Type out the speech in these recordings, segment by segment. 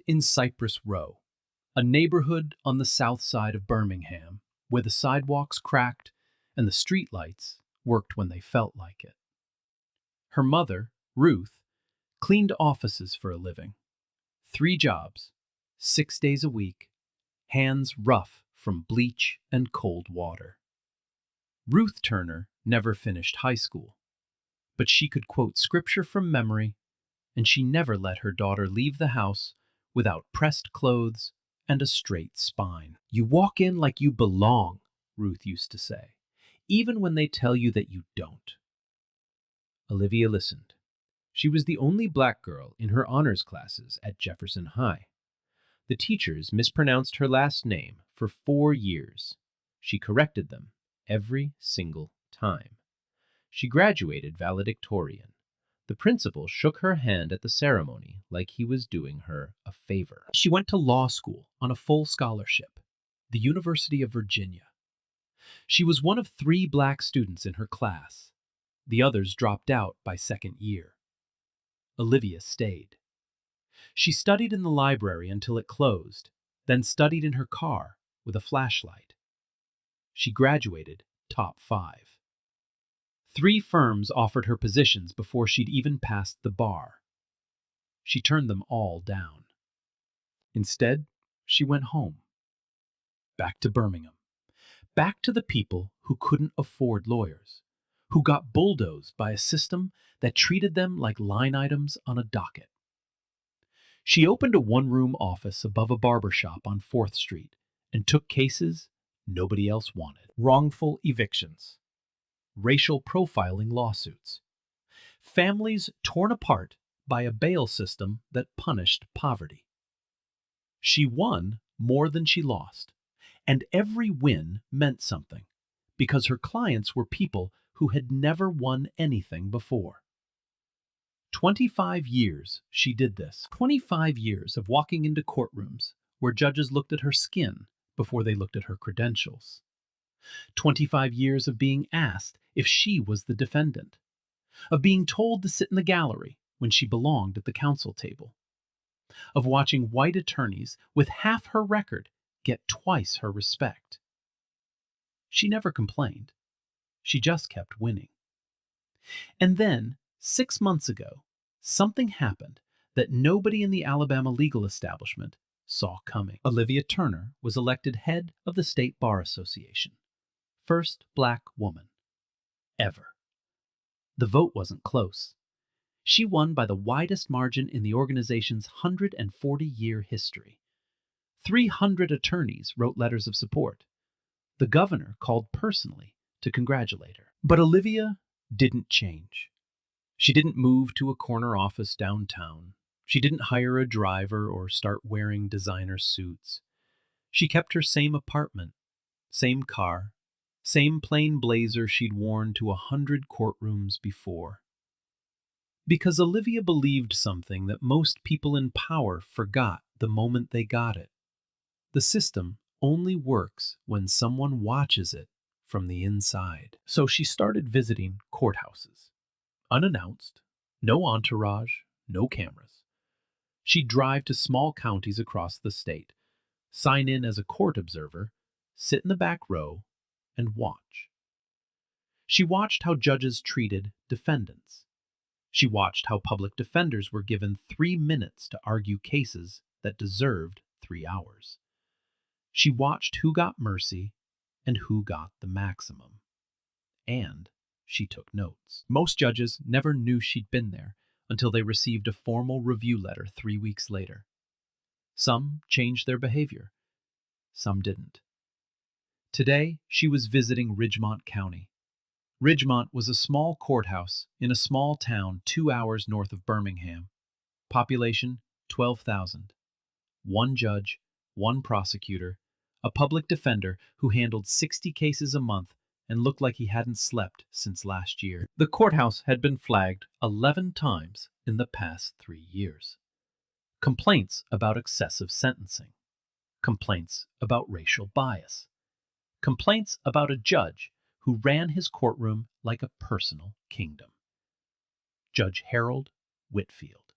In Cypress Row, a neighborhood on the south side of Birmingham, where the sidewalks cracked and the streetlights worked when they felt like it. Her mother, Ruth, cleaned offices for a living. 3 jobs, 6 days a week, hands rough from bleach and cold water. Ruth Turner never finished high school, but she could quote scripture from memory, and she never let her daughter leave the house without pressed clothes and a straight spine. "You walk in like you belong," Ruth used to say, "even when they tell you that you don't." Olivia listened. She was the only black girl in her honors classes at Jefferson High. The teachers mispronounced her last name for 4 years. She corrected them every single time. She graduated valedictorian. The principal shook her hand at the ceremony like he was doing her a favor. She went to law school on a full scholarship, the University of Virginia. She was one of 3 black students in her class. The others dropped out by second year. Olivia stayed. She studied in the library until it closed, then studied in her car with a flashlight. She graduated top 5. 3 firms offered her positions before she'd even passed the bar. She turned them all down. Instead, she went home. Back to Birmingham. Back to the people who couldn't afford lawyers, who got bulldozed by a system that treated them like line items on a docket. She opened a one-room office above a barber shop on 4th Street and took cases nobody else wanted. Wrongful evictions, racial profiling lawsuits, families torn apart by a bail system that punished poverty. She won more than she lost, and every win meant something, because her clients were people who had never won anything before. 25 years she did this. 25 years of walking into courtrooms where judges looked at her skin before they looked at her credentials. 25 years of being asked if she was the defendant, of being told to sit in the gallery when she belonged at the counsel table, of watching white attorneys with half her record get twice her respect. She never complained. She just kept winning. And then, 6 months ago, something happened that nobody in the Alabama legal establishment saw coming. Olivia Turner was elected head of the State Bar Association. First black woman ever. The vote wasn't close. She won by the widest margin in the organization's 140-year history. 300 attorneys wrote letters of support. The governor called personally to congratulate her. But Olivia didn't change. She didn't move to a corner office downtown. She didn't hire a driver or start wearing designer suits. She kept her same apartment, same car, same plain blazer she'd worn to 100 courtrooms before. Because Olivia believed something that most people in power forgot the moment they got it. The system only works when someone watches it from the inside. So she started visiting courthouses. Unannounced, no entourage, no cameras. She'd drive to small counties across the state, sign in as a court observer, sit in the back row, and watch. She watched how judges treated defendants. She watched how public defenders were given 3 minutes to argue cases that deserved 3 hours. She watched who got mercy and who got the maximum. And she took notes. Most judges never knew she'd been there until they received a formal review letter 3 weeks later. Some changed their behavior. Some didn't. Today, she was visiting Ridgemont County. Ridgemont was a small courthouse in a small town 2 hours north of Birmingham. Population 12,000. 1 judge, 1 prosecutor, a public defender who handled 60 cases a month and looked like he hadn't slept since last year. The courthouse had been flagged 11 times in the past 3 years. Complaints about excessive sentencing. Complaints about racial bias. Complaints about a judge who ran his courtroom like a personal kingdom. Judge Harold Whitfield.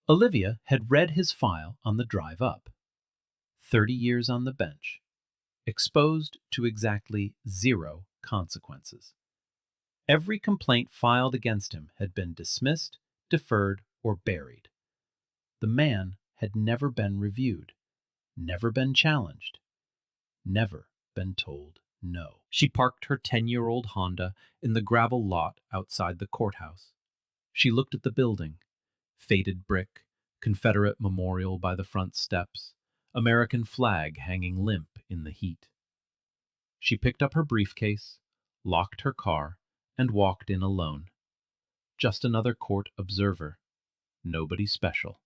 Olivia had read his file on the drive up. 30 years on the bench, exposed to exactly 0 consequences. Every complaint filed against him had been dismissed, deferred, or buried. The man had never been reviewed, never been challenged, never been told no. She parked her 10-year-old Honda in the gravel lot outside the courthouse. She looked at the building. Faded brick, Confederate memorial by the front steps, American flag hanging limp in the heat. She picked up her briefcase, locked her car, and walked in alone. Just another court observer. Nobody special.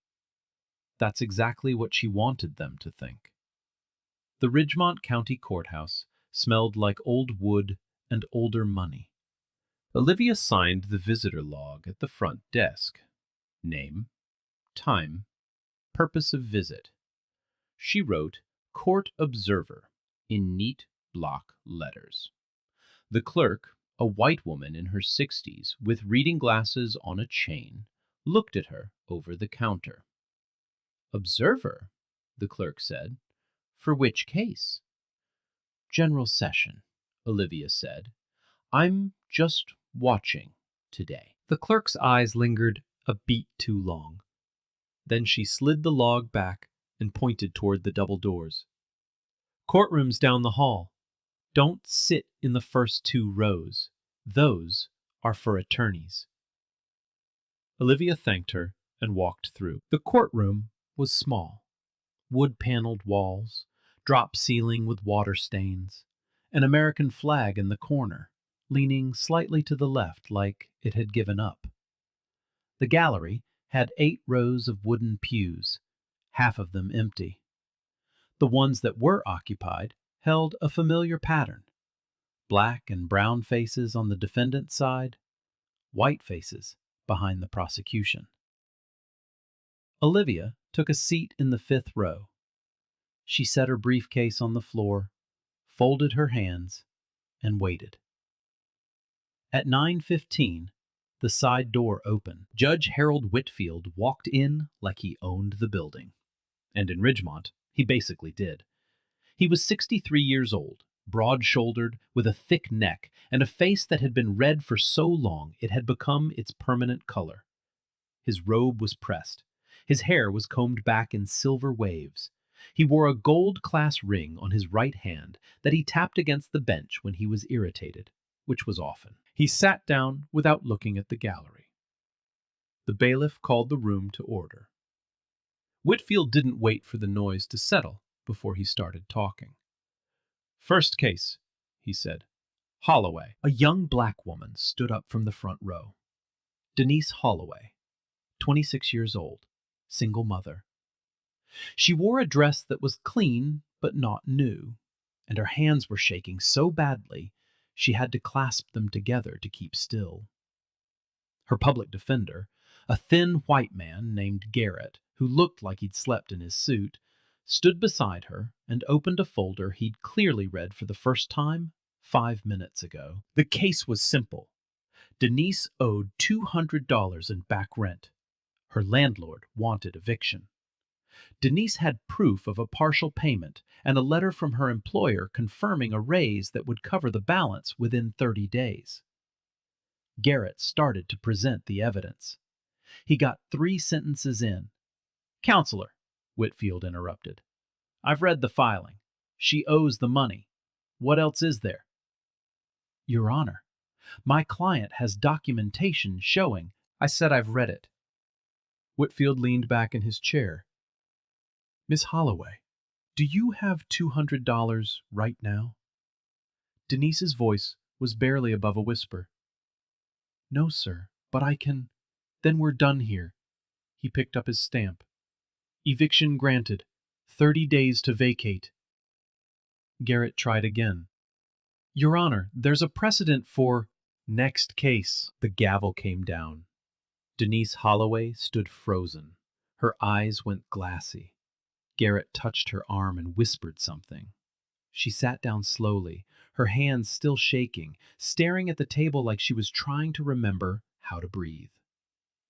That's exactly what she wanted them to think. The Ridgemont County Courthouse smelled like old wood and older money. Olivia signed the visitor log at the front desk. Name, time, purpose of visit. She wrote Court Observer in neat block letters. The clerk, a white woman in her 60s with reading glasses on a chain, looked at her over the counter. Observer, the clerk said. For which case? General session, Olivia said. I'm just watching today. The clerk's eyes lingered a beat too long. Then she slid the log back and pointed toward the double doors. Courtrooms down the hall. Don't sit in the first 2 rows. Those are for attorneys. Olivia thanked her and walked through. The courtroom was small. Wood-paneled walls, drop ceiling with water stains, an American flag in the corner, leaning slightly to the left like it had given up. The gallery had 8 rows of wooden pews, half of them empty. The ones that were occupied held a familiar pattern. Black and brown faces on the defendant's side, white faces behind the prosecution. Olivia took a seat in the 5th row. She set her briefcase on the floor, folded her hands, and waited. At 9:15, the side door opened. Judge Harold Whitfield walked in like he owned the building. And in Ridgemont, he basically did. He was 63 years old, broad-shouldered, with a thick neck, and a face that had been red for so long it had become its permanent color. His robe was pressed. His hair was combed back in silver waves. He wore a gold class ring on his right hand that he tapped against the bench when he was irritated, which was often. He sat down without looking at the gallery. The bailiff called the room to order. Whitfield didn't wait for the noise to settle before he started talking. First case, he said. Holloway. A young black woman stood up from the front row. Denise Holloway, 26 years old, single mother. She wore a dress that was clean but not new, and her hands were shaking so badly she had to clasp them together to keep still. Her public defender, a thin white man named Garrett, who looked like he'd slept in his suit, stood beside her and opened a folder he'd clearly read for the first time 5 minutes ago. The case was simple. Denise owed $200 in back rent. Her landlord wanted eviction. Denise had proof of a partial payment and a letter from her employer confirming a raise that would cover the balance within 30 days. Garrett started to present the evidence. He got 3 sentences in. Counselor, Whitfield interrupted. I've read the filing. She owes the money. What else is there? Your Honor, my client has documentation showing. I said I've read it. Whitfield leaned back in his chair. Miss Holloway, do you have $200 right now? Denise's voice was barely above a whisper. No, sir, but I can. Then we're done here. He picked up his stamp. Eviction granted. 30 days to vacate. Garrett tried again. Your Honor, there's a precedent for next case. The gavel came down. Denise Holloway stood frozen. Her eyes went glassy. Garrett touched her arm and whispered something. She sat down slowly, her hands still shaking, staring at the table like she was trying to remember how to breathe.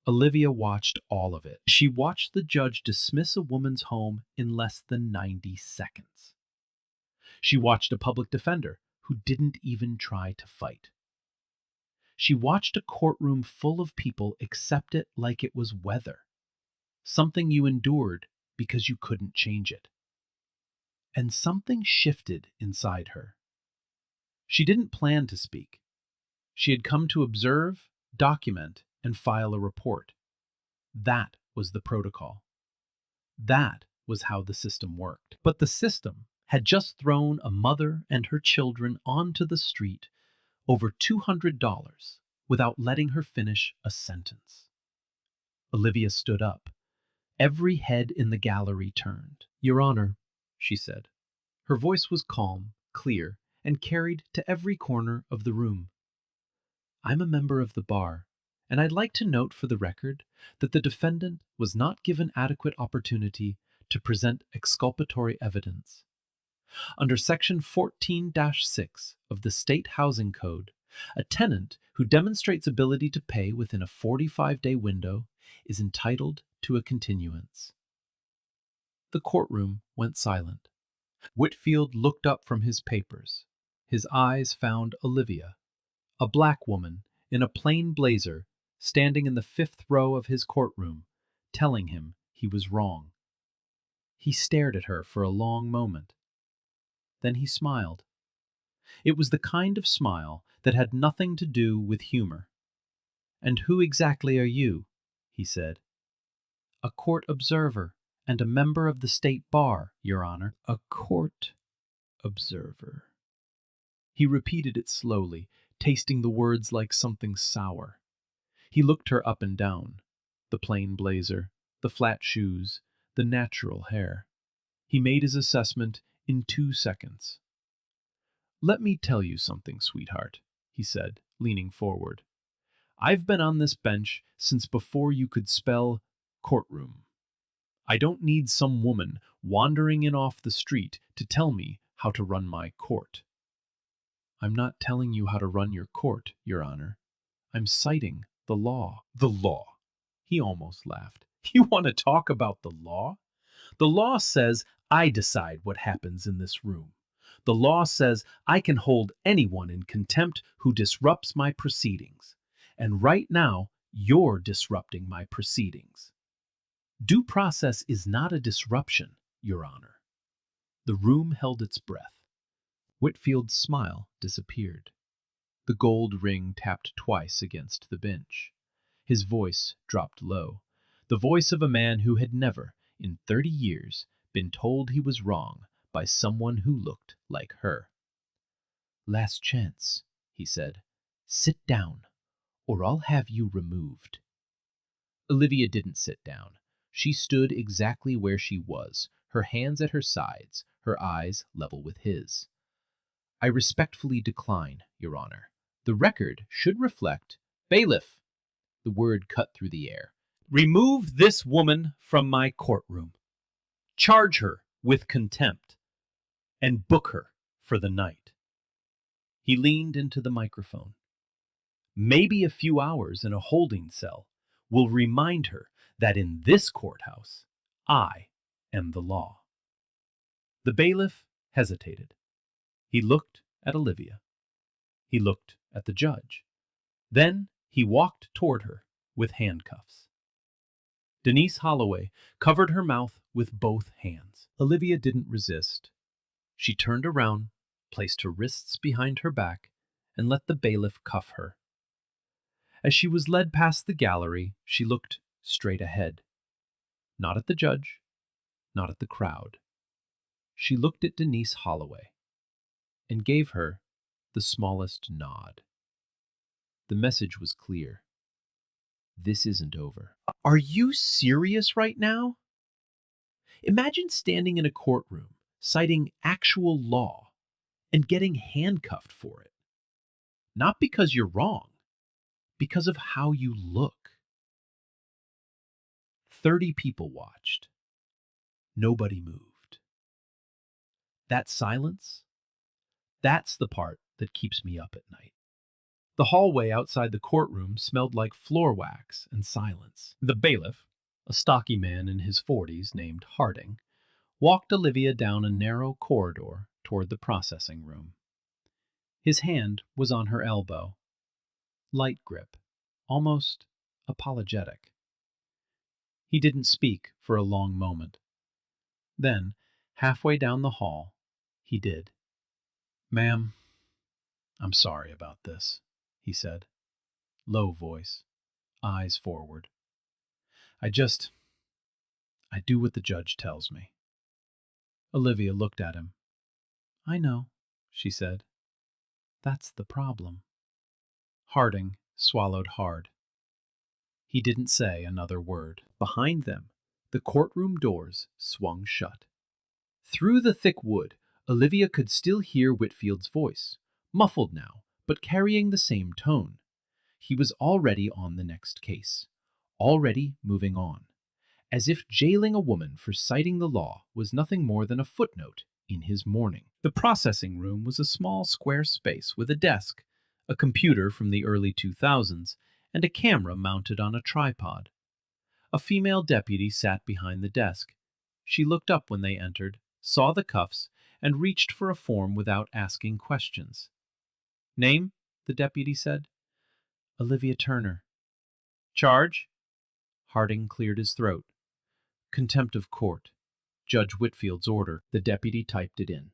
Olivia watched all of it. She watched the judge dismiss a woman's home in less than 90 seconds. She watched a public defender who didn't even try to fight. She watched a courtroom full of people accept it like it was weather, something you endured because you couldn't change it. And something shifted inside her. She didn't plan to speak. She had come to observe, document, and file a report. That was the protocol. That was how the system worked. But the system had just thrown a mother and her children onto the street over $200 without letting her finish a sentence. Olivia stood up. Every head in the gallery turned. "Your Honor," she said. Her voice was calm, clear, and carried to every corner of the room. "I'm a member of the bar, and I'd like to note for the record that the defendant was not given adequate opportunity to present exculpatory evidence. Under Section 14-6 of the State Housing Code, a tenant who demonstrates ability to pay within a 45-day window is entitled to a continuance." The courtroom went silent. Whitfield looked up from his papers. His eyes found Olivia, a black woman in a plain blazer, standing in the fifth row of his courtroom, telling him he was wrong. He stared at her for a long moment. Then he smiled. It was the kind of smile that had nothing to do with humor. "And who exactly are you?" he said. "A court observer and a member of the state bar, Your Honor." "A court observer." He repeated it slowly, tasting the words like something sour. He looked her up and down. The plain blazer, the flat shoes, the natural hair. He made his assessment in 2 seconds. "Let me tell you something, sweetheart," he said, leaning forward. "I've been on this bench since before you could spell courtroom. I don't need some woman wandering in off the street to tell me how to run my court." "I'm not telling you how to run your court, Your Honor. I'm citing the law." "The law?" He almost laughed. "You want to talk about the law? The law says I decide what happens in this room. The law says I can hold anyone in contempt who disrupts my proceedings. And right now, you're disrupting my proceedings. Due process is not a disruption, Your Honor." The room held its breath. Whitfield's smile disappeared. The gold ring tapped twice against the bench. His voice dropped low, the voice of a man who had never, in 30 years, been told he was wrong by someone who looked like her. "Last chance," he said. "Sit down, or I'll have you removed." Olivia didn't sit down. She stood exactly where she was, her hands at her sides, her eyes level with his. "I respectfully decline, Your Honor. The record should reflect—" "Bailiff!" The word cut through the air. "Remove this woman from my courtroom. Charge her with contempt, and book her for the night." He leaned into the microphone. "Maybe a few hours in a holding cell will remind her that in this courthouse, I am the law." The bailiff hesitated. He looked at Olivia. He looked at the judge. Then he walked toward her with handcuffs. Denise Holloway covered her mouth with both hands. Olivia didn't resist. She turned around, placed her wrists behind her back, and let the bailiff cuff her. As she was led past the gallery, she looked straight ahead. Not at the judge, not at the crowd. She looked at Denise Holloway and gave her the smallest nod. The message was clear. This isn't over. Are you serious right now? Imagine standing in a courtroom, citing actual law, and getting handcuffed for it. Not because you're wrong, because of how you look. 30 people watched. Nobody moved. That silence, that's the part that keeps me up at night. The hallway outside the courtroom smelled like floor wax and silence. The bailiff, a stocky man in his 40s named Harding, walked Olivia down a narrow corridor toward the processing room. His hand was on her elbow, light grip, almost apologetic. He didn't speak for a long moment. Then, halfway down the hall, he did. "Ma'am, I'm sorry about this," he said. Low voice, eyes forward. I do what the judge tells me." Olivia looked at him. "I know," she said. "That's the problem." Harding swallowed hard. He didn't say another word. Behind them, the courtroom doors swung shut. Through the thick wood, Olivia could still hear Whitfield's voice, muffled now, but carrying the same tone. He was already on the next case, already moving on, as if jailing a woman for citing the law was nothing more than a footnote in his mourning. The processing room was a small square space with a desk, a computer from the early 2000s, and a camera mounted on a tripod. A female deputy sat behind the desk. She looked up when they entered, saw the cuffs, and reached for a form without asking questions. "Name?" the deputy said. "Olivia Turner." "Charge?" Harding cleared his throat. "Contempt of court. Judge Whitfield's order." The deputy typed it in.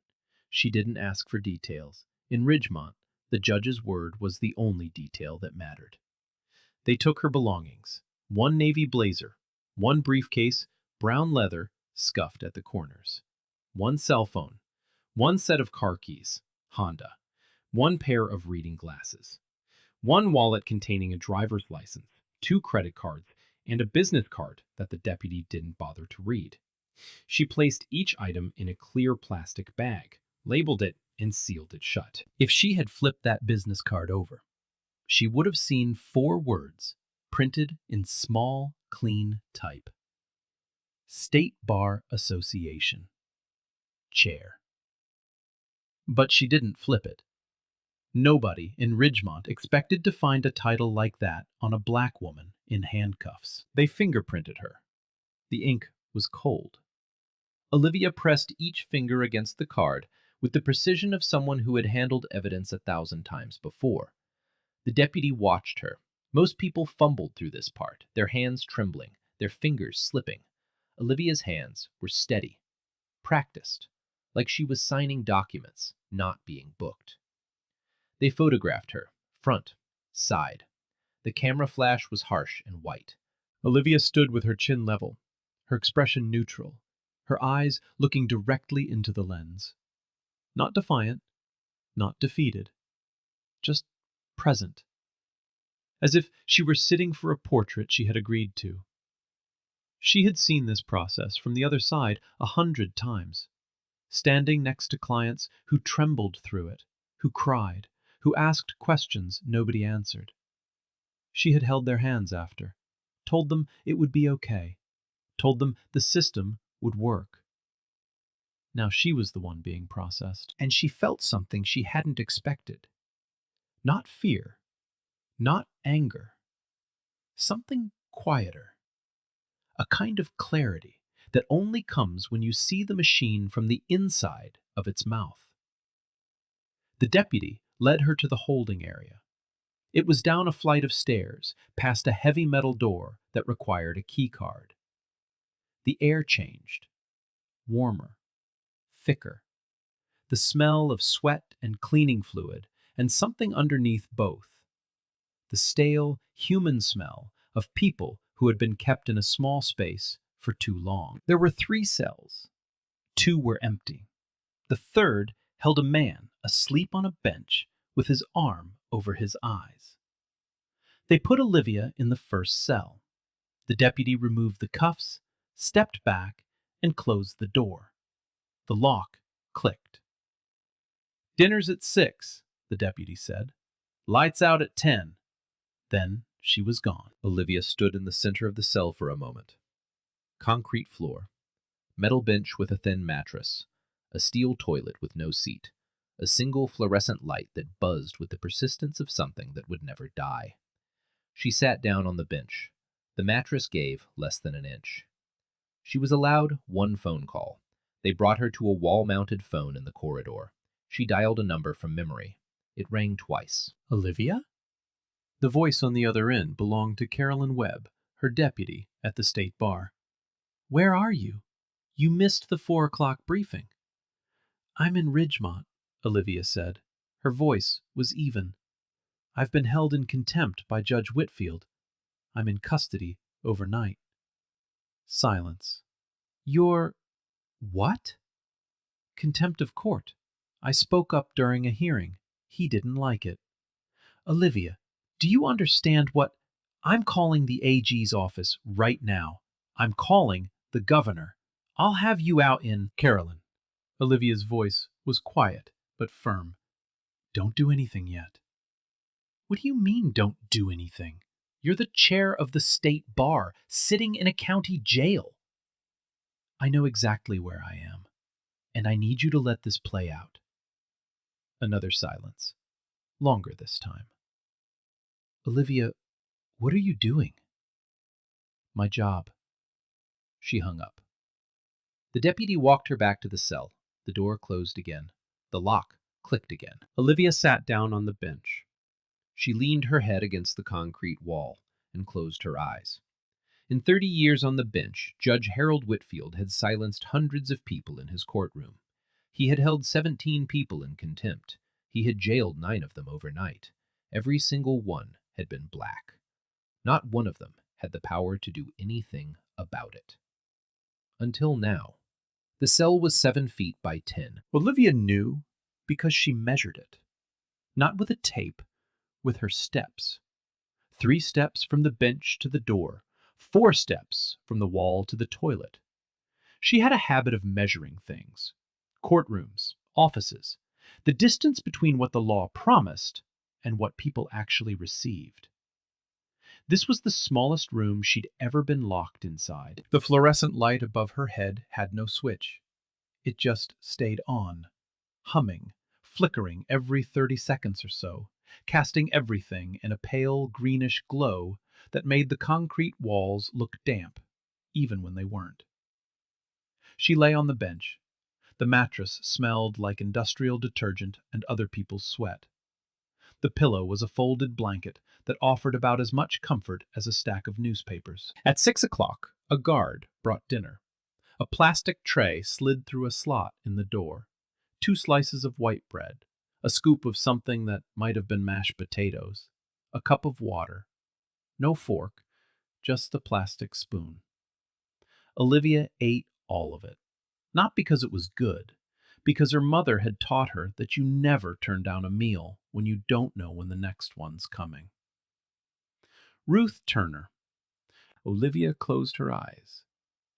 She didn't ask for details. In Ridgemont, the judge's word was the only detail that mattered. They took her belongings. One navy blazer, one briefcase, brown leather, scuffed at the corners. One cell phone, one set of car keys, Honda, one pair of reading glasses, one wallet containing a driver's license, 2 credit cards, and a business card that the deputy didn't bother to read. She placed each item in a clear plastic bag, labeled it, and sealed it shut. If she had flipped that business card over, she would have seen 4 words printed in small, clean type. State Bar Association. Chair. But she didn't flip it. Nobody in Ridgemont expected to find a title like that on a black woman in handcuffs. They fingerprinted her. The ink was cold. Olivia pressed each finger against the card with the precision of someone who had handled evidence 1,000 times before. The deputy watched her. Most people fumbled through this part, their hands trembling, their fingers slipping. Olivia's hands were steady, practiced, like she was signing documents, not being booked. They photographed her, front, side. The camera flash was harsh and white. Olivia stood with her chin level, her expression neutral, her eyes looking directly into the lens. Not defiant, not defeated, just present. As if she were sitting for a portrait she had agreed to. She had seen this process from the other side 100 times, standing next to clients who trembled through it, who cried, who asked questions nobody answered. She had held their hands after, told them it would be okay, told them the system would work. Now she was the one being processed, and she felt something she hadn't expected. Not fear, not anger, something quieter. A kind of clarity that only comes when you see the machine from the inside of its mouth. The deputy led her to the holding area. It was down a flight of stairs, past a heavy metal door that required a key card. The air changed, warmer, thicker. The smell of sweat and cleaning fluid, and something underneath both. The stale, human smell of people who had been kept in a small space for too long. There were 3 cells. 2 were empty. The third held a man asleep on a bench with his arm over his eyes. They put Olivia in the first cell. The deputy removed the cuffs, stepped back, and closed the door. The lock clicked. "Dinner's at 6, the deputy said. "Lights out at 10. Then she was gone. Olivia stood in the center of the cell for a moment. Concrete floor, metal bench with a thin mattress, a steel toilet with no seat, a single fluorescent light that buzzed with the persistence of something that would never die. She sat down on the bench. The mattress gave less than an inch. She was allowed one phone call. They brought her to a wall-mounted phone in the corridor. She dialed a number from memory. It rang twice. Olivia? The voice on the other end belonged to Carolyn Webb, her deputy at the state bar. Where are you? You missed the 4 o'clock briefing. I'm in Ridgemont, Olivia said. Her voice was even. I've been held in contempt by Judge Whitfield. I'm in custody overnight. Silence. You're... what? Contempt of court. I spoke up during a hearing. He didn't like it. Olivia, do you understand what... I'm calling the AG's office right now. I'm calling the governor. I'll have you out in... Carolyn. Olivia's voice was quiet but firm. Don't do anything yet. What do you mean, don't do anything? You're the chair of the state bar, sitting in a county jail. I know exactly where I am, and I need you to let this play out. Another silence. Longer this time. Olivia, what are you doing? My job. She hung up. The deputy walked her back to the cell. The door closed again. The lock clicked again. Olivia sat down on the bench. She leaned her head against the concrete wall and closed her eyes. In 30 years on the bench, Judge Harold Whitfield had silenced hundreds of people in his courtroom. He had held 17 people in contempt. He had jailed 9 of them overnight. Every single one had been black. Not one of them had the power to do anything about it. Until now. The cell was 7 feet by 10. Olivia knew because she measured it. Not with a tape, with her steps. 3 steps from the bench to the door, 4 steps from the wall to the toilet. She had a habit of measuring things. Courtrooms, offices, the distance between what the law promised and what people actually received. This was the smallest room she'd ever been locked inside. The fluorescent light above her head had no switch. It just stayed on, humming, flickering every 30 seconds or so, casting everything in a pale greenish glow that made the concrete walls look damp, even when they weren't. She lay on the bench. The mattress smelled like industrial detergent and other people's sweat. The pillow was a folded blanket that offered about as much comfort as a stack of newspapers. At 6 o'clock, a guard brought dinner. A plastic tray slid through a slot in the door. 2 slices of white bread, a scoop of something that might have been mashed potatoes, a cup of water. No fork, just the plastic spoon. Olivia ate all of it. Not because it was good, because her mother had taught her that you never turn down a meal when you don't know when the next one's coming. Ruth Turner. Olivia closed her eyes,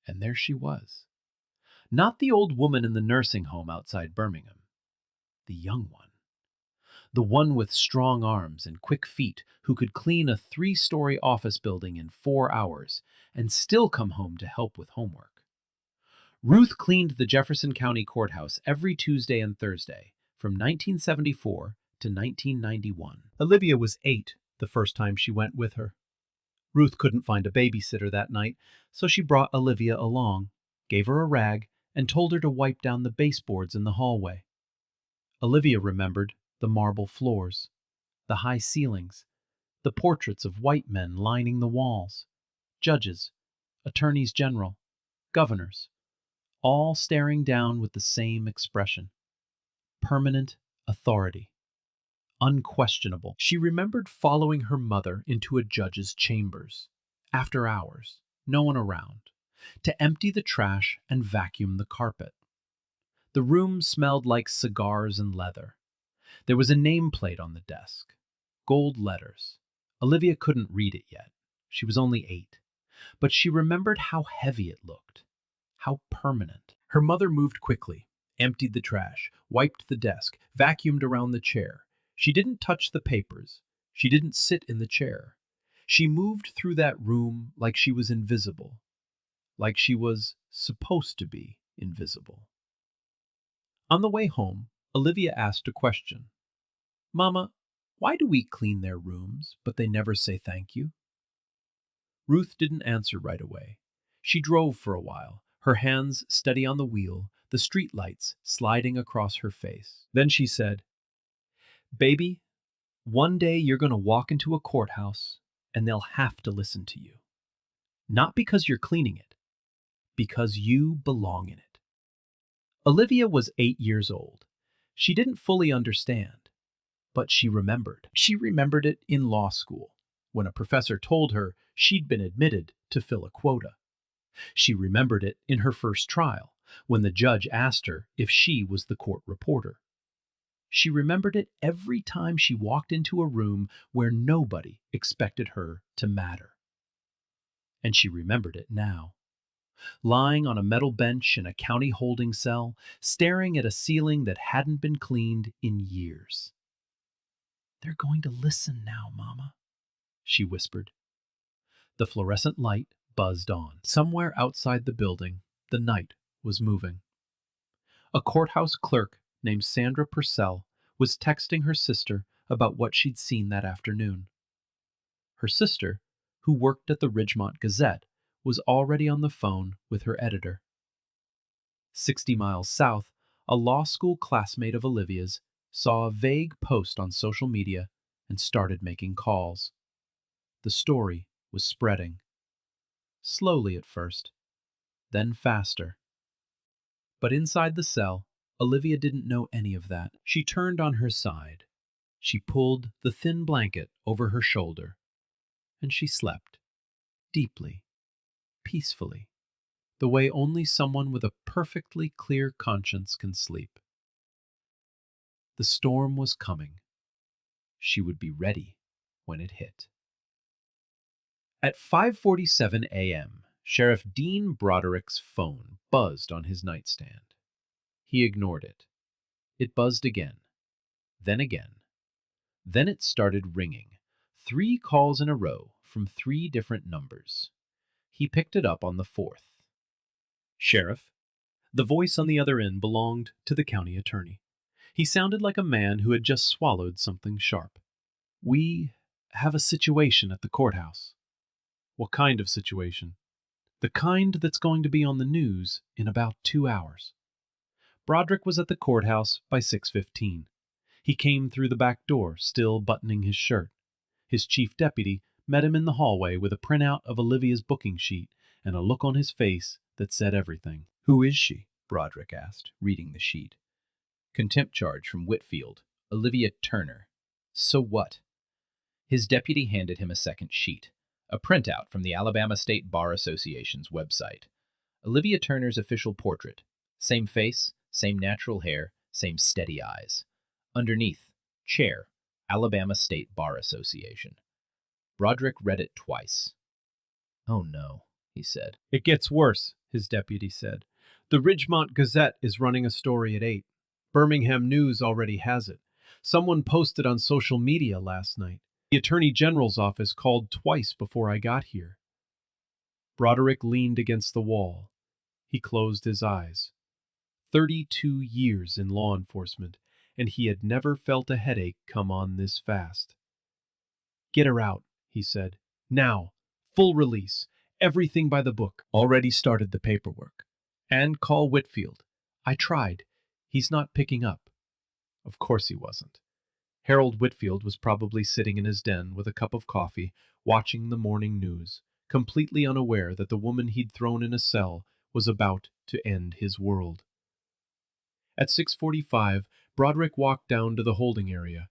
and there she was. Not the old woman in the nursing home outside Birmingham. The young one. The one with strong arms and quick feet who could clean a 3-story office building in 4 hours and still come home to help with homework. Ruth cleaned the Jefferson County Courthouse every Tuesday and Thursday from 1974 to 1991. Olivia was 8 the first time she went with her. Ruth couldn't find a babysitter that night, so she brought Olivia along, gave her a rag, and told her to wipe down the baseboards in the hallway. Olivia remembered the marble floors, the high ceilings, the portraits of white men lining the walls, judges, attorneys general, governors, all staring down with the same expression. Permanent authority. Unquestionable. She remembered following her mother into a judge's chambers, after hours, no one around, to empty the trash and vacuum the carpet. The room smelled like cigars and leather. There was a nameplate on the desk. Gold letters. Olivia couldn't read it yet. She was only 8. But she remembered how heavy it looked. How permanent. Her mother moved quickly, emptied the trash, wiped the desk, vacuumed around the chair. She didn't touch the papers. She didn't sit in the chair. She moved through that room like she was invisible. Like she was supposed to be invisible. On the way home, Olivia asked a question. Mama, why do we clean their rooms, but they never say thank you? Ruth didn't answer right away. She drove for a while, her hands steady on the wheel, the street lights sliding across her face. Then she said, Baby, one day you're going to walk into a courthouse and they'll have to listen to you. Not because you're cleaning it, because you belong in it. Olivia was 8 years old. She didn't fully understand, but she remembered. She remembered it in law school, when a professor told her she'd been admitted to fill a quota. She remembered it in her first trial, when the judge asked her if she was the court reporter. She remembered it every time she walked into a room where nobody expected her to matter. And she remembered it now, lying on a metal bench in a county holding cell, staring at a ceiling that hadn't been cleaned in years. They're going to listen now, Mama, she whispered. The fluorescent light buzzed on. Somewhere outside the building, the night was moving. A courthouse clerk named Sandra Purcell was texting her sister about what she'd seen that afternoon. Her sister, who worked at the Ridgemont Gazette, was already on the phone with her editor. 60 miles south, a law school classmate of Olivia's saw a vague post on social media and started making calls. The story was spreading. Slowly at first, then faster. But inside the cell, Olivia didn't know any of that. She turned on her side. She pulled the thin blanket over her shoulder, and she slept, deeply, peacefully, the way only someone with a perfectly clear conscience can sleep. The storm was coming. She would be ready when it hit. At 5:47 a.m., Sheriff Dean Broderick's phone buzzed on his nightstand. He ignored it. It buzzed again, then again. Then it started ringing, 3 calls in a row from 3 different numbers. He picked it up on the 4th. Sheriff. The voice on the other end belonged to the county attorney. He sounded like a man who had just swallowed something sharp. We have a situation at the courthouse. What kind of situation? The kind that's going to be on the news in about 2 hours. Broderick was at the courthouse by 6:15. He came through the back door, still buttoning his shirt. His chief deputy met him in the hallway with a printout of Olivia's booking sheet and a look on his face that said everything. Who is she? Broderick asked, reading the sheet. Contempt charge from Whitfield, Olivia Turner. So what? His deputy handed him a second sheet, a printout from the Alabama State Bar Association's website. Olivia Turner's official portrait. Same face, same natural hair, same steady eyes. Underneath, chair, Alabama State Bar Association. Broderick read it twice. Oh no, he said. It gets worse, his deputy said. The Ridgemont Gazette is running a story at 8. Birmingham News already has it. Someone posted on social media last night. The Attorney General's office called twice before I got here. Broderick leaned against the wall. He closed his eyes. 32 years in law enforcement, and he had never felt a headache come on this fast. Get her out, he said. Now. Full release. Everything by the book. Already started the paperwork. And call Whitfield. I tried. He's not picking up. Of course he wasn't. Harold Whitfield was probably sitting in his den with a cup of coffee, watching the morning news, completely unaware that the woman he'd thrown in a cell was about to end his world. At 6:45, Broderick walked down to the holding area.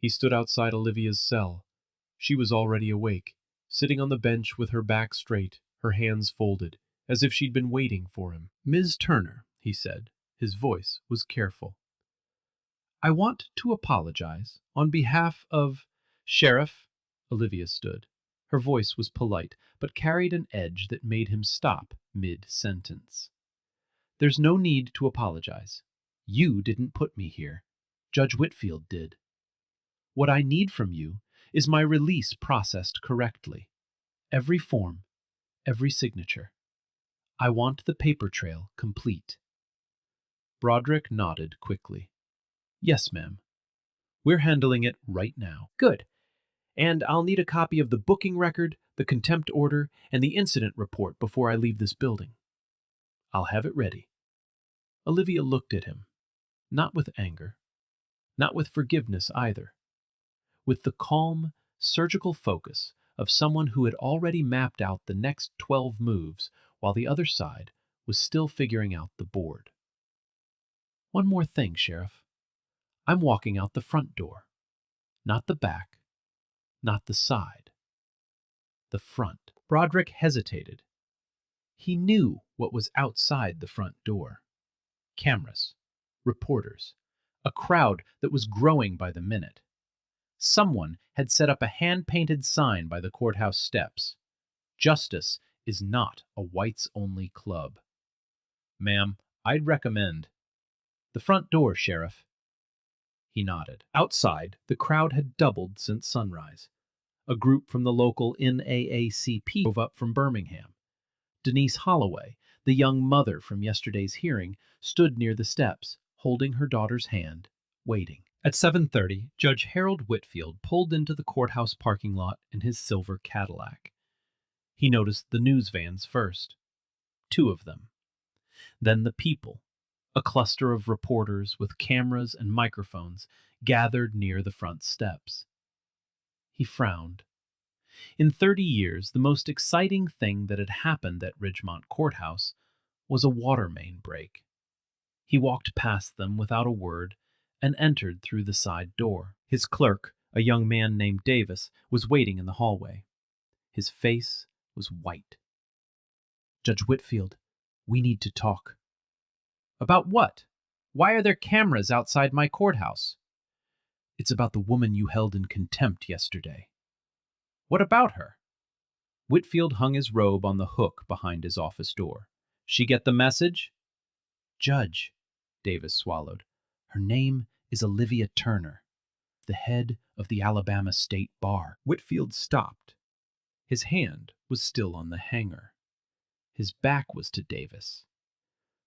He stood outside Olivia's cell. She was already awake, sitting on the bench with her back straight, her hands folded, as if she'd been waiting for him. Ms. Turner, he said. His voice was careful. I want to apologize on behalf of Sheriff. Olivia stood. Her voice was polite, but carried an edge that made him stop mid-sentence. There's no need to apologize. You didn't put me here. Judge Whitfield did. What I need from you is my release processed correctly. Every form, every signature. I want the paper trail complete. Broderick nodded quickly. Yes, ma'am. We're handling it right now. Good. And I'll need a copy of the booking record, the contempt order, and the incident report before I leave this building. I'll have it ready. Olivia looked at him, not with anger, not with forgiveness either, with the calm, surgical focus of someone who had already mapped out the next 12 moves while the other side was still figuring out the board. One more thing, Sheriff. I'm walking out the front door, not the back, not the side, the front. Broderick hesitated. He knew what was outside the front door. Cameras, reporters, a crowd that was growing by the minute. Someone had set up a hand-painted sign by the courthouse steps. Justice is not a whites-only club. Ma'am, I'd recommend the front door, Sheriff. He nodded. Outside, the crowd had doubled since sunrise. A group from the local NAACP drove up from Birmingham. Denise Holloway, the young mother from yesterday's hearing, stood near the steps, holding her daughter's hand, waiting. At 7:30, Judge Harold Whitfield pulled into the courthouse parking lot in his silver Cadillac. He noticed the news vans first. 2 of them. Then the people, a cluster of reporters with cameras and microphones gathered near the front steps. He frowned. In 30 years, the most exciting thing that had happened at Ridgemont Courthouse was a water main break. He walked past them without a word and entered through the side door. His clerk, a young man named Davis, was waiting in the hallway. His face was white. Judge Whitfield, we need to talk. About what? Why are there cameras outside my courthouse? It's about the woman you held in contempt yesterday. What about her? Whitfield hung his robe on the hook behind his office door. She get the message? Judge, Davis swallowed. Her name is Olivia Turner, the head of the Alabama State Bar. Whitfield stopped. His hand was still on the hanger. His back was to Davis.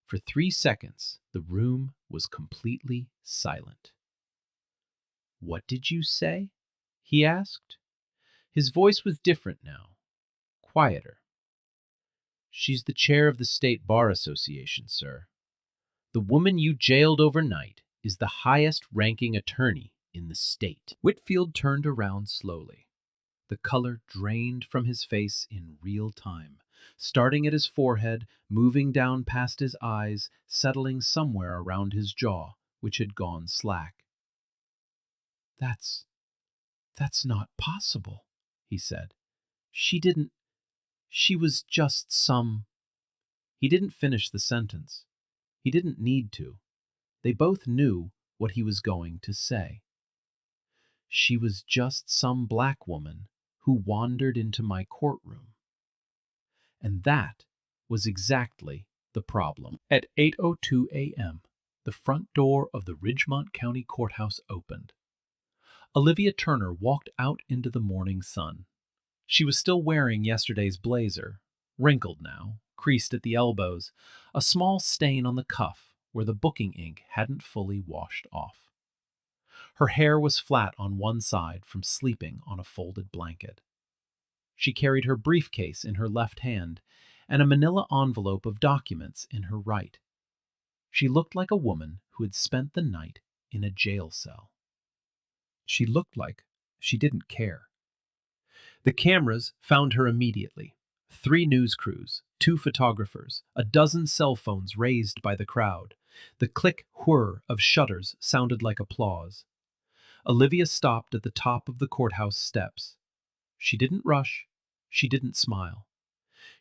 For 3 seconds, the room was completely silent. What did you say? He asked. His voice was different now, quieter. She's the chair of the State Bar Association, sir. The woman you jailed overnight is the highest-ranking attorney in the state. Whitfield turned around slowly. The color drained from his face in real time, starting at his forehead, moving down past his eyes, settling somewhere around his jaw, which had gone slack. That's not possible, he said. She was just some... He didn't finish the sentence. He didn't need to. They both knew what he was going to say. She was just some black woman who wandered into my courtroom. And that was exactly the problem. At 8:02 a.m., the front door of the Ridgemont County Courthouse opened. Olivia Turner walked out into the morning sun. She was still wearing yesterday's blazer, wrinkled now, creased at the elbows, a small stain on the cuff where the booking ink hadn't fully washed off. Her hair was flat on one side from sleeping on a folded blanket. She carried her briefcase in her left hand and a manila envelope of documents in her right. She looked like a woman who had spent the night in a jail cell. She looked like she didn't care. The cameras found her immediately. 3 news crews, 2 photographers, a dozen cell phones raised by the crowd. The click-whir of shutters sounded like applause. Olivia stopped at the top of the courthouse steps. She didn't rush. She didn't smile.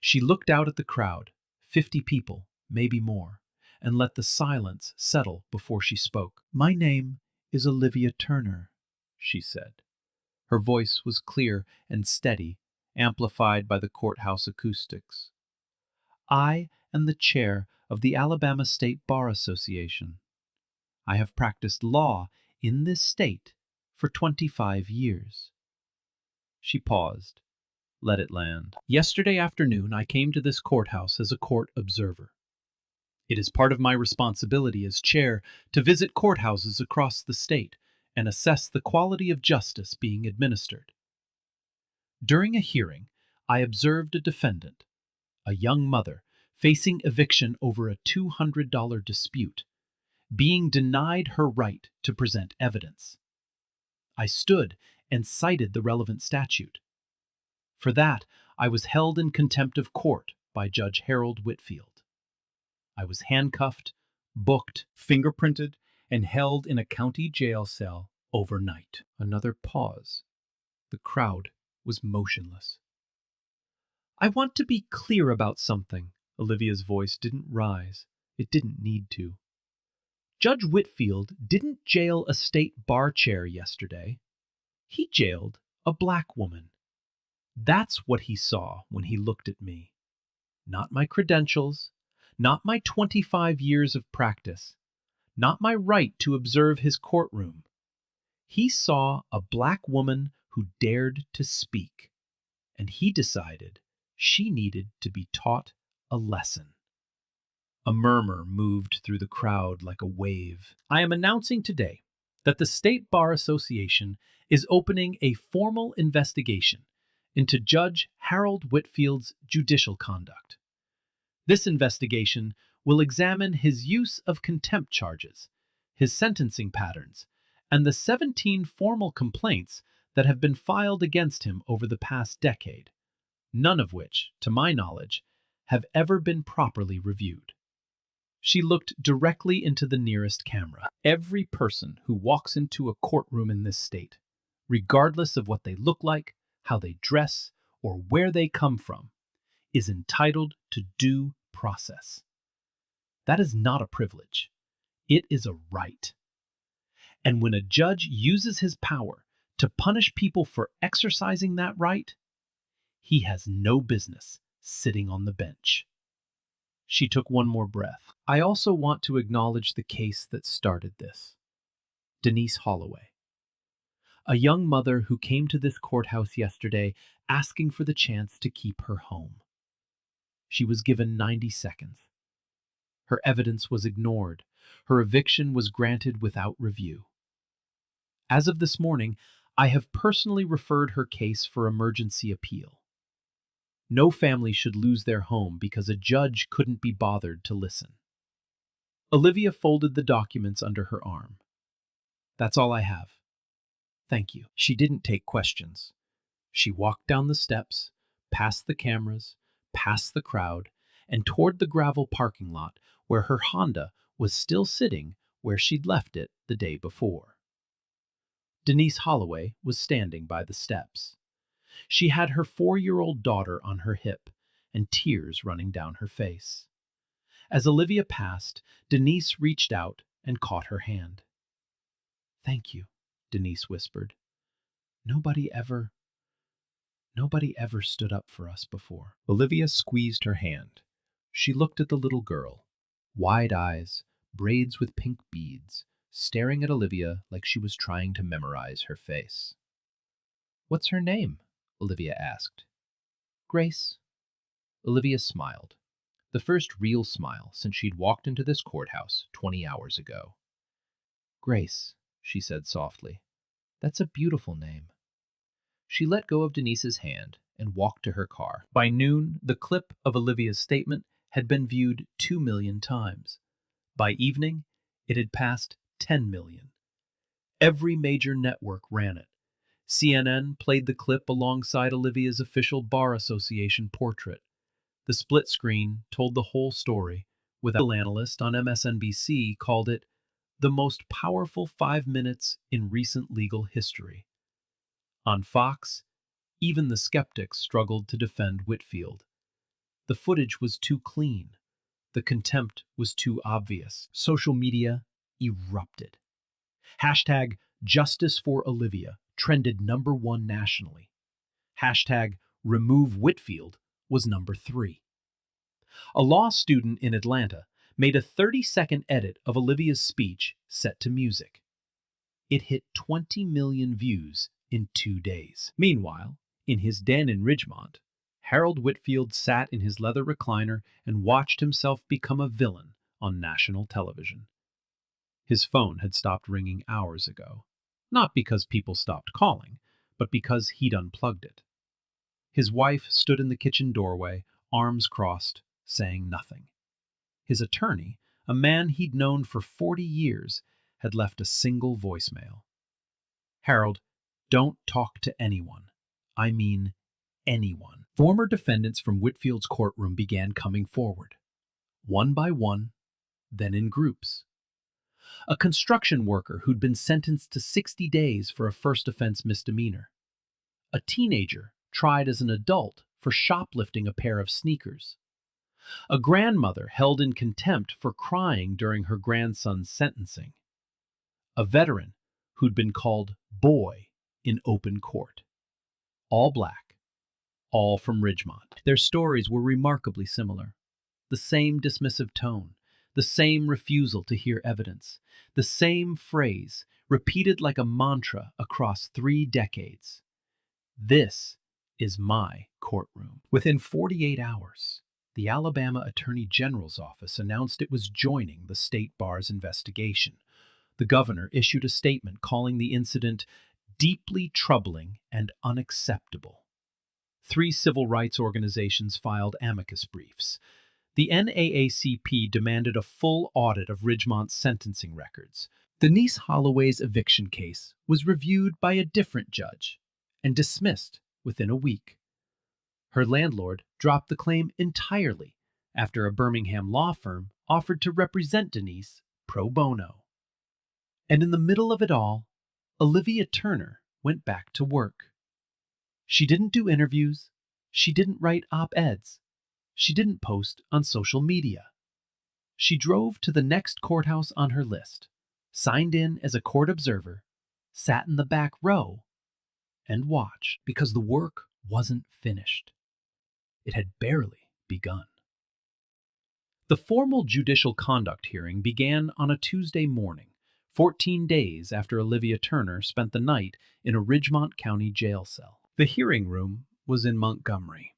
She looked out at the crowd, 50 people, maybe more, and let the silence settle before she spoke. My name is Olivia Turner, she said. Her voice was clear and steady, amplified by the courthouse acoustics. I am the chair of the Alabama State Bar Association. I have practiced law in this state for 25 years. She paused, let it land. Yesterday afternoon, I came to this courthouse as a court observer. It is part of my responsibility as chair to visit courthouses across the state and assess the quality of justice being administered. During a hearing, I observed a defendant, a young mother, facing eviction over a $200 dispute, being denied her right to present evidence. I stood and cited the relevant statute. For that, I was held in contempt of court by Judge Harold Whitfield. I was handcuffed, booked, fingerprinted, and held in a county jail cell overnight. Another pause. The crowd was motionless. I want to be clear about something. Olivia's voice didn't rise. It didn't need to. Judge Whitfield didn't jail a state bar chair yesterday. He jailed a black woman. That's what he saw when he looked at me. Not my credentials, not my 25 years of practice, not my right to observe his courtroom. He saw a black woman who dared to speak, and he decided she needed to be taught a lesson. A murmur moved through the crowd like a wave. I am announcing today that the State Bar Association is opening a formal investigation into Judge Harold Whitfield's judicial conduct. This investigation will examine his use of contempt charges, his sentencing patterns, and the 17 formal complaints that have been filed against him over the past decade, none of which, to my knowledge, have ever been properly reviewed. She looked directly into the nearest camera. Every person who walks into a courtroom in this state, regardless of what they look like, how they dress, or where they come from, is entitled to due process. That is not a privilege. It is a right. And when a judge uses his power to punish people for exercising that right, he has no business sitting on the bench. She took one more breath. I also want to acknowledge the case that started this. Denise Holloway, a young mother who came to this courthouse yesterday asking for the chance to keep her home. She was given 90 seconds. Her evidence was ignored. Her eviction was granted without review. As of this morning, I have personally referred her case for emergency appeal. No family should lose their home because a judge couldn't be bothered to listen. Olivia folded the documents under her arm. That's all I have. Thank you. She didn't take questions. She walked down the steps, past the cameras, past the crowd, and toward the gravel parking lot where her Honda was still sitting where she'd left it the day before. Denise Holloway was standing by the steps. She had her 4-year-old daughter on her hip and tears running down her face. As Olivia passed, Denise reached out and caught her hand. Thank you, Denise whispered. Nobody ever stood up for us before. Olivia squeezed her hand. She looked at the little girl, wide eyes, braids with pink beads, staring at Olivia like she was trying to memorize her face. What's her name? Olivia asked. Grace. Olivia smiled, the first real smile since she'd walked into this courthouse 20 hours ago. Grace, she said softly. That's a beautiful name. She let go of Denise's hand and walked to her car. By noon, the clip of Olivia's statement had been viewed 2 million times. By evening, it had passed 10 million. Every major network ran it. CNN played the clip alongside Olivia's official Bar Association portrait. The split screen told the whole story, with an analyst on MSNBC called it the most powerful 5 minutes in recent legal history. On Fox, even the skeptics struggled to defend Whitfield. The footage was too clean. The contempt was too obvious. Social media erupted. Hashtag Justice for Olivia trended #1 nationally. Hashtag Remove Whitfield was #3. A law student in Atlanta made a 30-second edit of Olivia's speech set to music. It hit 20 million views in 2 days. Meanwhile, in his den in Ridgemont, Harold Whitfield sat in his leather recliner and watched himself become a villain on national television. His phone had stopped ringing hours ago, not because people stopped calling, but because he'd unplugged it. His wife stood in the kitchen doorway, arms crossed, saying nothing. His attorney, a man he'd known for 40 years, had left a single voicemail. Harold, don't talk to anyone. I mean anyone. Former defendants from Whitfield's courtroom began coming forward, one by one, then in groups. A construction worker who'd been sentenced to 60 days for a first offense misdemeanor. A teenager tried as an adult for shoplifting a pair of sneakers. A grandmother held in contempt for crying during her grandson's sentencing. A veteran who'd been called boy in open court. All black, all from Ridgemont. Their stories were remarkably similar. The same dismissive tone, the same refusal to hear evidence, the same phrase repeated like a mantra across 3 decades. This is my courtroom. Within 48 hours, the Alabama Attorney General's office announced it was joining the state bar's investigation. The governor issued a statement calling the incident deeply troubling and unacceptable. 3 civil rights organizations filed amicus briefs. The NAACP demanded a full audit of Ridgemont's sentencing records. Denise Holloway's eviction case was reviewed by a different judge and dismissed within a week. Her landlord dropped the claim entirely after a Birmingham law firm offered to represent Denise pro bono. And in the middle of it all, Olivia Turner went back to work. She didn't do interviews. She didn't write op-eds. She didn't post on social media. She drove to the next courthouse on her list, signed in as a court observer, sat in the back row, and watched because the work wasn't finished. It had barely begun. The formal judicial conduct hearing began on a Tuesday morning, 14 days after Olivia Turner spent the night in a Ridgemont County jail cell. The hearing room was in Montgomery,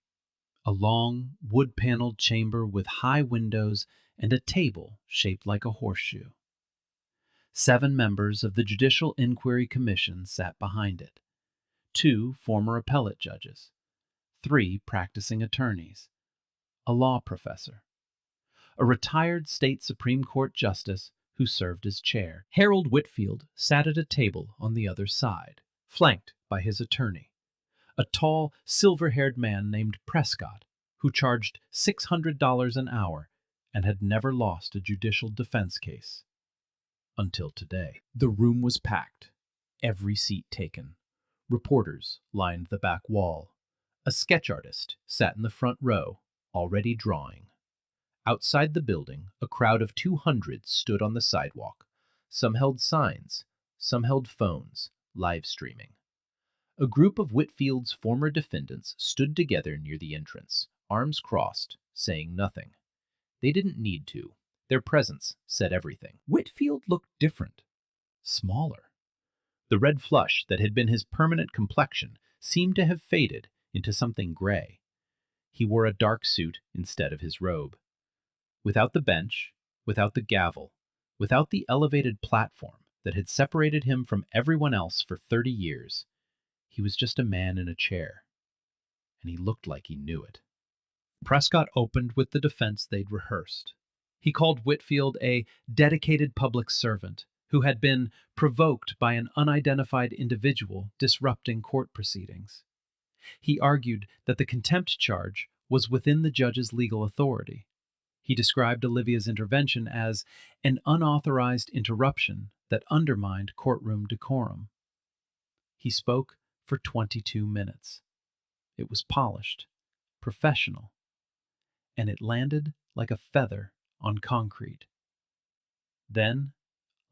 a long, wood-paneled chamber with high windows and a table shaped like a horseshoe. 7 members of the Judicial Inquiry Commission sat behind it. 2 former appellate judges, 3 practicing attorneys, a law professor, a retired state Supreme Court justice who served as chair. Harold Whitfield sat at a table on the other side, flanked by his attorney, a tall, silver-haired man named Prescott, who charged $600 an hour and had never lost a judicial defense case. Until today. The room was packed, every seat taken. Reporters lined the back wall. A sketch artist sat in the front row, already drawing. Outside the building, a crowd of 200 stood on the sidewalk. Some held signs, some held phones, live streaming. A group of Whitfield's former defendants stood together near the entrance, arms crossed, saying nothing. They didn't need to. Their presence said everything. Whitfield looked different, smaller. The red flush that had been his permanent complexion seemed to have faded into something gray. He wore a dark suit instead of his robe. Without the bench, without the gavel, without the elevated platform that had separated him from everyone else for 30 years, he was just a man in a chair. And he looked like he knew it. Prescott opened with the defense they'd rehearsed. He called Whitfield a dedicated public servant who had been provoked by an unidentified individual disrupting court proceedings. He argued that the contempt charge was within the judge's legal authority. He described Olivia's intervention as an unauthorized interruption that undermined courtroom decorum. He spoke for 22 minutes. It was polished, professional, and it landed like a feather on concrete. Then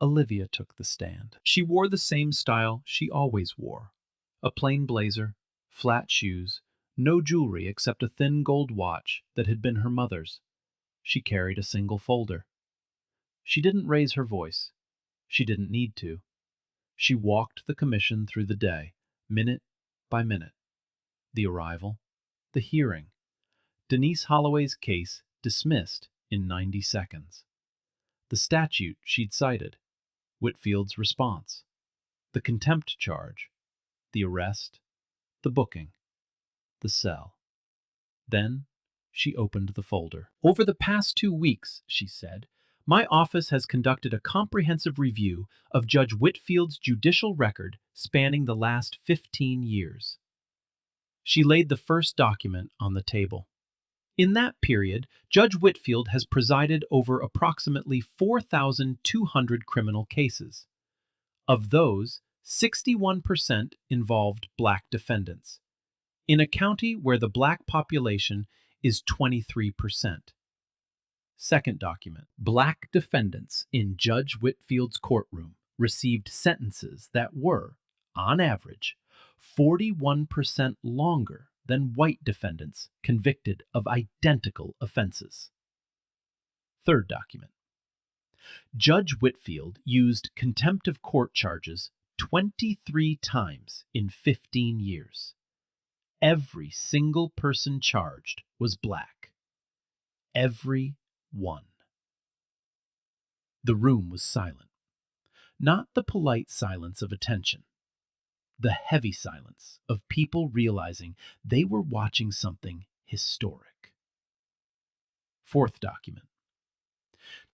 Olivia took the stand. She wore the same style she always wore, a plain blazer, flat shoes, no jewelry except a thin gold watch that had been her mother's. She carried a single folder. She didn't raise her voice. She didn't need to. She walked the commission through the day, minute by minute. The arrival, the hearing, Denise Holloway's case dismissed in 90 seconds. the statute she'd cited, Whitfield's response, the contempt charge, the arrest, the booking, the cell. Then she opened the folder. Over the past 2 weeks, she said, my office has conducted a comprehensive review of Judge Whitfield's judicial record spanning the last 15 years. She laid the first document on the table. In that period, Judge Whitfield has presided over approximately 4,200 criminal cases. Of those, 61% involved black defendants, in a county where the black population is 23%. Second document. Black defendants in Judge Whitfield's courtroom received sentences that were, on average, 41% longer than white defendants convicted of identical offenses. Third document. Judge Whitfield used contempt of court charges 23 times in 15 years. Every single person charged was black. Every one. The room was silent. Not the polite silence of attention. The heavy silence of people realizing they were watching something historic. Fourth document.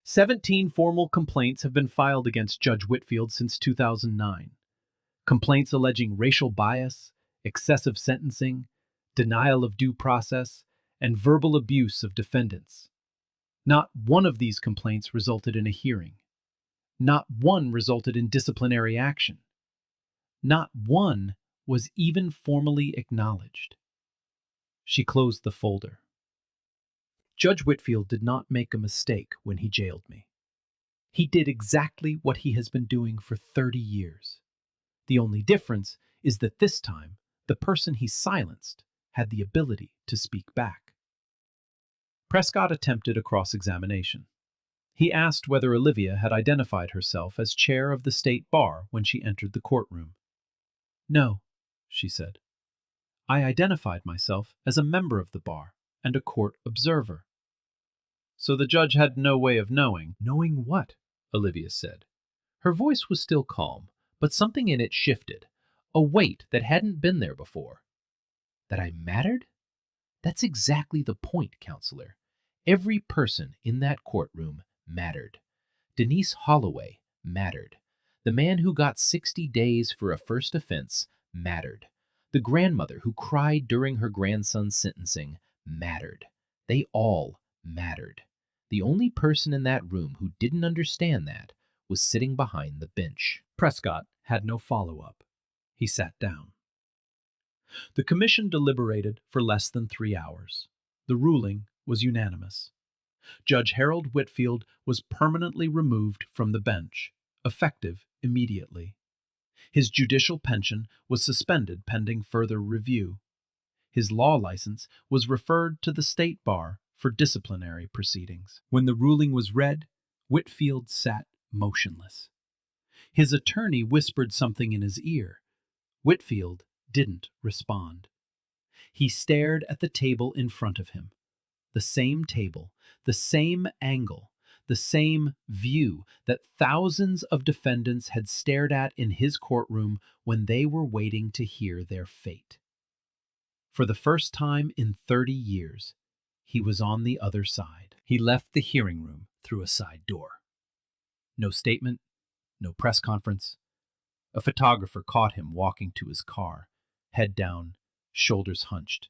17 formal complaints have been filed against Judge Whitfield since 2009. Complaints alleging racial bias, excessive sentencing, denial of due process, and verbal abuse of defendants. Not one of these complaints resulted in a hearing. Not one resulted in disciplinary action. Not one was even formally acknowledged. She closed the folder. Judge Whitfield did not make a mistake when he jailed me. He did exactly what he has been doing for 30 years. The only difference is that this time, the person he silenced had the ability to speak back. Prescott attempted a cross-examination. He asked whether Olivia had identified herself as chair of the state bar when she entered the courtroom. No, she said. I identified myself as a member of the bar and a court observer. So the judge had no way of knowing. Knowing what? Olivia said. Her voice was still calm, but something in it shifted, a weight that hadn't been there before. That I mattered? That's exactly the point, counselor. Every person in that courtroom mattered. Denise Holloway mattered. The man who got 60 days for a first offense mattered. The grandmother who cried during her grandson's sentencing mattered. They all mattered. The only person in that room who didn't understand that was sitting behind the bench. Prescott had no follow-up. He sat down. The commission deliberated for less than 3 hours. The ruling was unanimous. Judge Harold Whitfield was permanently removed from the bench, effective immediately. His judicial pension was suspended pending further review. His law license was referred to the state bar for disciplinary proceedings. When the ruling was read, Whitfield sat motionless. His attorney whispered something in his ear. Whitfield didn't respond. He stared at the table in front of him. The same table, the same angle, the same view that thousands of defendants had stared at in his courtroom when they were waiting to hear their fate. For the first time in 30 years, he was on the other side. He left the hearing room through a side door. No statement, no press conference. A photographer caught him walking to his car, head down, shoulders hunched,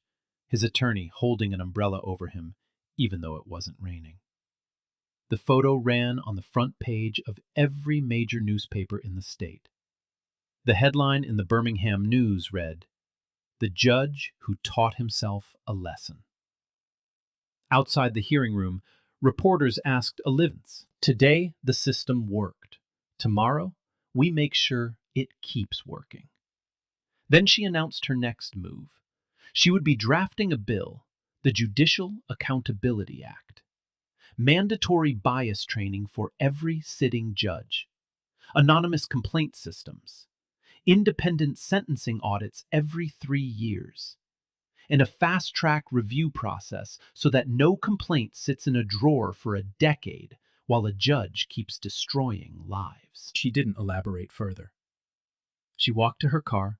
his attorney holding an umbrella over him, even though it wasn't raining. The photo ran on the front page of every major newspaper in the state. The headline in the Birmingham News read, "The Judge Who Taught Himself a Lesson." Outside the hearing room, reporters asked Olivia, "Today the system worked. Tomorrow we make sure it keeps working." Then she announced her next move. She would be drafting a bill, the Judicial Accountability Act. Mandatory bias training for every sitting judge. Anonymous complaint systems. Independent sentencing audits every 3 years. And a fast-track review process so that no complaint sits in a drawer for a decade while a judge keeps destroying lives. She didn't elaborate further. She walked to her car,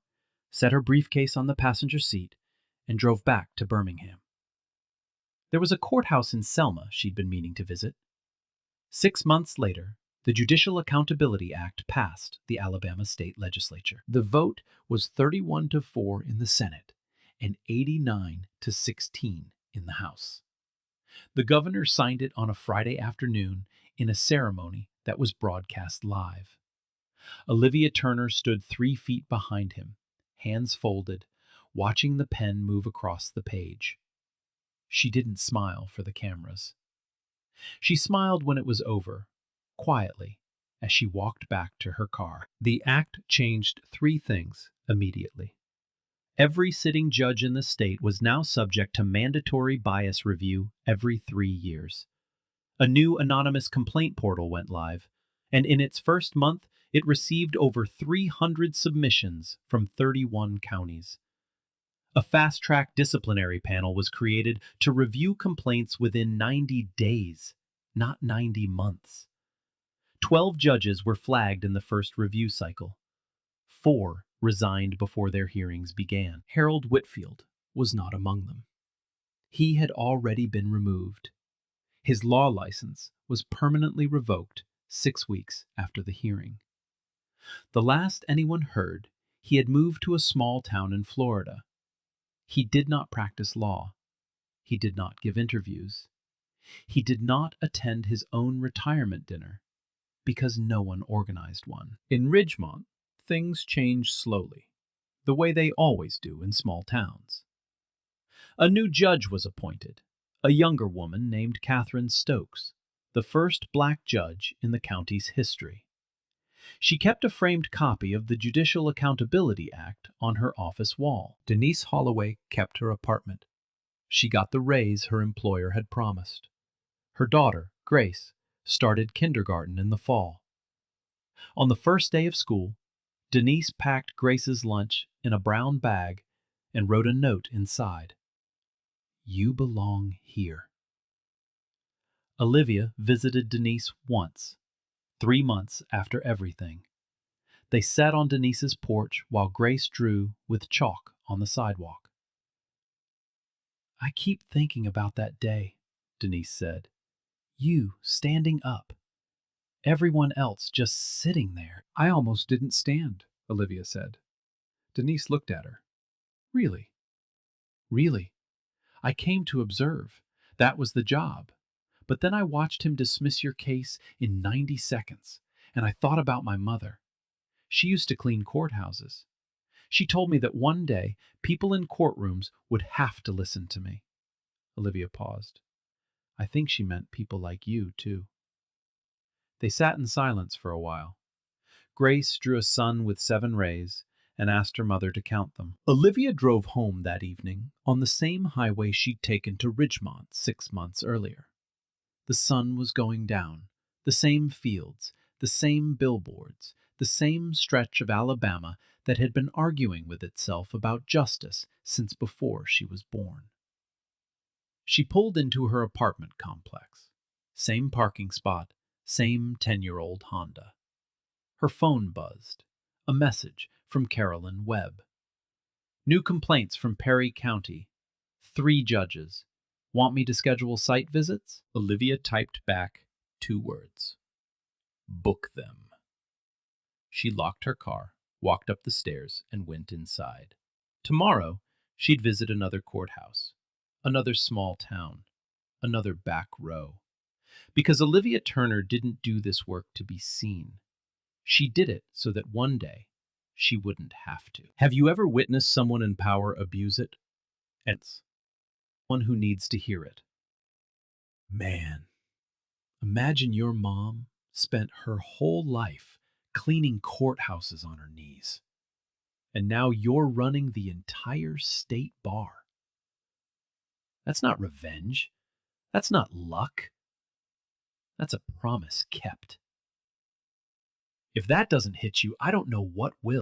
set her briefcase on the passenger seat, and drove back to Birmingham. There was a courthouse in Selma she'd been meaning to visit. 6 months later, the Judicial Accountability Act passed the Alabama state legislature. The vote was 31-4 in the Senate and 89-16 in the House. The governor signed it on a Friday afternoon in a ceremony that was broadcast live. Olivia Turner stood 3 feet behind him, hands folded, watching the pen move across the page. She didn't smile for the cameras. She smiled when it was over, quietly, as she walked back to her car. The act changed 3 things immediately. Every sitting judge in the state was now subject to mandatory bias review every 3 years. A new anonymous complaint portal went live, and in its first month, it received over 300 submissions from 31 counties. A fast-track disciplinary panel was created to review complaints within 90 days, not 90 months. 12 judges were flagged in the first review cycle. 4 resigned before their hearings began. Harold Whitfield was not among them. He had already been removed. His law license was permanently revoked 6 weeks after the hearing. The last anyone heard, he had moved to a small town in Florida. He did not practice law. He did not give interviews. He did not attend his own retirement dinner because no one organized one. In Ridgemont, things changed slowly, the way they always do in small towns. A new judge was appointed, a younger woman named Catherine Stokes, the first black judge in the county's history. She kept a framed copy of the Judicial Accountability Act on her office wall. Denise Holloway kept her apartment. She got the raise her employer had promised. Her daughter, Grace, started kindergarten in the fall. On the first day of school, Denise packed Grace's lunch in a brown bag and wrote a note inside. "You belong here." Olivia visited Denise once, 3 months after everything. They sat on Denise's porch while Grace drew with chalk on the sidewalk. "I keep thinking about that day," Denise said. "You standing up. Everyone else just sitting there." "I almost didn't stand," Olivia said. Denise looked at her. "Really? Really? I came to observe. That was the job. But then I watched him dismiss your case in 90 seconds, and I thought about my mother. She used to clean courthouses. She told me that one day people in courtrooms would have to listen to me." Olivia paused. "I think she meant people like you, too." They sat in silence for a while. Grace drew a sun with 7 rays and asked her mother to count them. Olivia drove home that evening on the same highway she'd taken to Ridgemont 6 months earlier. The sun was going down, the same fields, the same billboards, the same stretch of Alabama that had been arguing with itself about justice since before she was born. She pulled into her apartment complex. Same parking spot, same 10-year-old Honda. Her phone buzzed. A message from Carolyn Webb. "New complaints from Perry County. 3 judges. Want me to schedule site visits?" Olivia typed back 2 words. "Book them." She locked her car, walked up the stairs, and went inside. Tomorrow, she'd visit another courthouse, another small town, another back row. Because Olivia Turner didn't do this work to be seen. She did it so that one day she wouldn't have to. Have you ever witnessed someone in power abuse it? And one who needs to hear it. Man, imagine your mom spent her whole life cleaning courthouses on her knees, and now you're running the entire state bar. That's not revenge. That's not luck. That's a promise kept. If that doesn't hit you, I don't know what will.